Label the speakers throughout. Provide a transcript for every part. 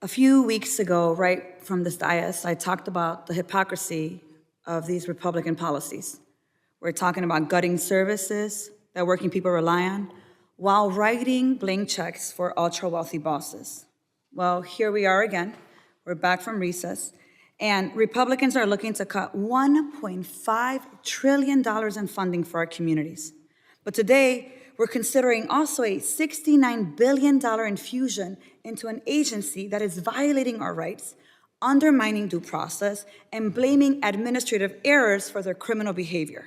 Speaker 1: A few weeks ago, right from this dais, I talked about the hypocrisy of these Republican policies. We're talking about gutting services that working people rely on while writing blank checks for ultra-wealthy bosses. Well, here we are again. We're back from recess, and Republicans are looking to cut $1.5 trillion in funding for our communities. But today, we're considering also a $69 billion infusion into an agency that is violating our rights, undermining due process, and blaming administrative errors for their criminal behavior.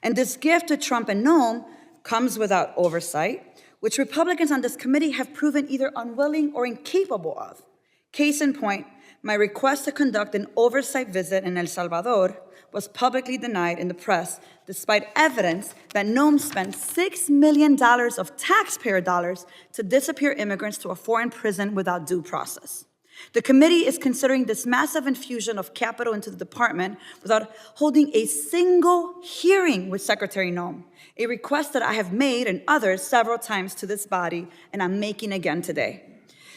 Speaker 1: And this gift to Trump and Noem comes without oversight, which Republicans on this committee have proven either unwilling or incapable of. Case in point, my request to conduct an oversight visit in El Salvador was publicly denied in the press, despite evidence that Noem spent $6 million of taxpayer dollars to disappear immigrants to a foreign prison without due process. The committee is considering this massive infusion of capital into the department without holding a single hearing with Secretary Noem, a request that I have made and others several times to this body, and I'm making again today.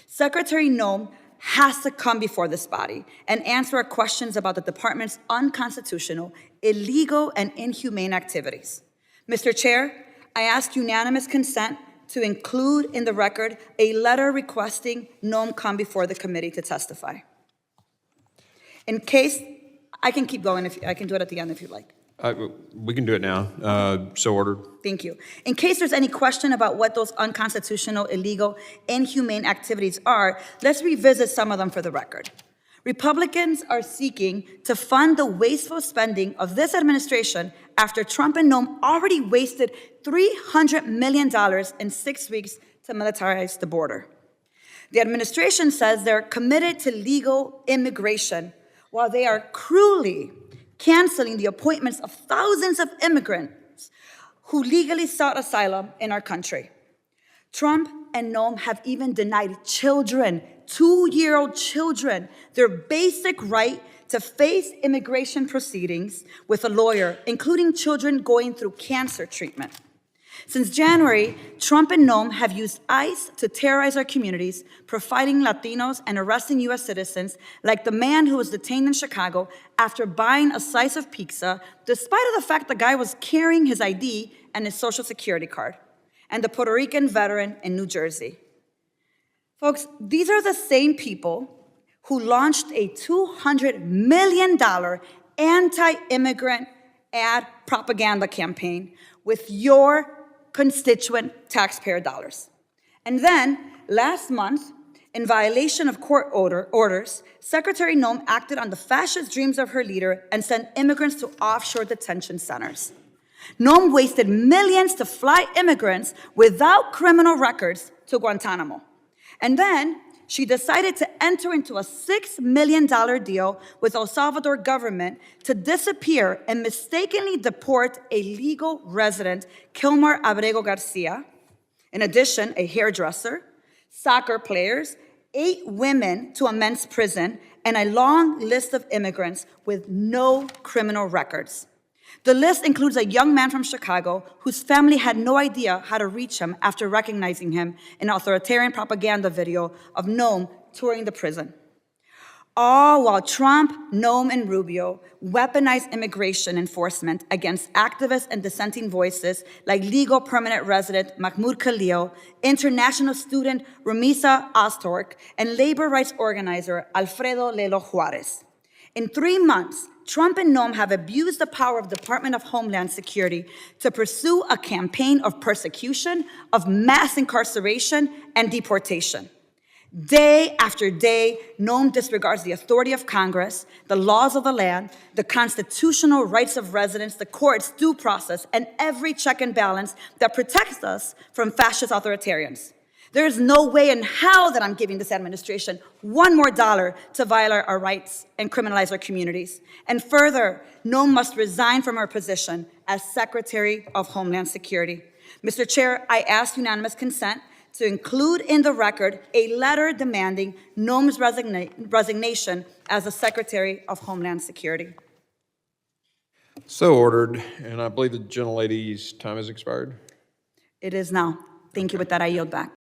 Speaker 1: Secretary Noem has to come before this body and answer our questions about the department's unconstitutional, illegal, and inhumane activities. Mr. Chair, I ask unanimous consent to include in the record a letter requesting Noem come before the committee to testify. In case, I can keep going, I can do it at the end if you'd like.
Speaker 2: We can do it now. So ordered.
Speaker 1: Thank you. In case there's any question about what those unconstitutional, illegal, inhumane activities are, let's revisit some of them for the record. Republicans are seeking to fund the wasteful spending of this administration after Trump and Noem already wasted $300 million in 6 weeks to militarize the border. The administration says they're committed to legal immigration, while they are cruelly canceling the appointments of thousands of immigrants who legally sought asylum in our country. Trump and Noem have even denied children, 2-year-old children, their basic right to face immigration proceedings with a lawyer, including children going through cancer treatment. Since January, Trump and Noem have used ICE to terrorize our communities, profiling Latinos and arresting U.S. citizens, like the man who was detained in Chicago after buying a slice of pizza, despite of the fact the guy was carrying his ID and his Social Security card, and the Puerto Rican veteran in New Jersey. Folks, these are the same people who launched a $200 million anti-immigrant ad propaganda campaign with your constituent taxpayer dollars. And then, last month, in violation of court orders, Secretary Noem acted on the fascist dreams of her leader and sent immigrants to offshore detention centers. Noem wasted millions to fly immigrants without criminal records to Guantanamo. And then, she decided to enter into a $6 million deal with El Salvador government to disappear and mistakenly deport a legal resident, Kilmar Abrego Garcia, in addition, a hairdresser, soccer players, 8 women to a men's prison, and a long list of immigrants with no criminal records. The list includes a young man from Chicago whose family had no idea how to reach him after recognizing him in an authoritarian propaganda video of Noem touring the prison. All while Trump, Noem, and Rubio weaponize immigration enforcement against activists and dissenting voices like legal permanent resident Mahmoud Khalil, international student Rumisa Ostork, and labor rights organizer Alfredo Lelo Juarez. In 3 months, Trump and Noem have abused the power of the Department of Homeland Security to pursue a campaign of persecution, of mass incarceration, and deportation. Day after day, Noem disregards the authority of Congress, the laws of the land, the constitutional rights of residents, the courts, due process, and every check and balance that protects us from fascist authoritarians. There is no way in hell that I'm giving this administration $1 more to violate our rights and criminalize our communities. And further, Noem must resign from her position as Secretary of Homeland Security. Mr. Chair, I ask unanimous consent to include in the record a letter demanding Noem's resignation as the Secretary of Homeland Security.
Speaker 2: So ordered. And I believe the gentlelady's time has expired.
Speaker 1: It is now. Thank you. With that, I yield back.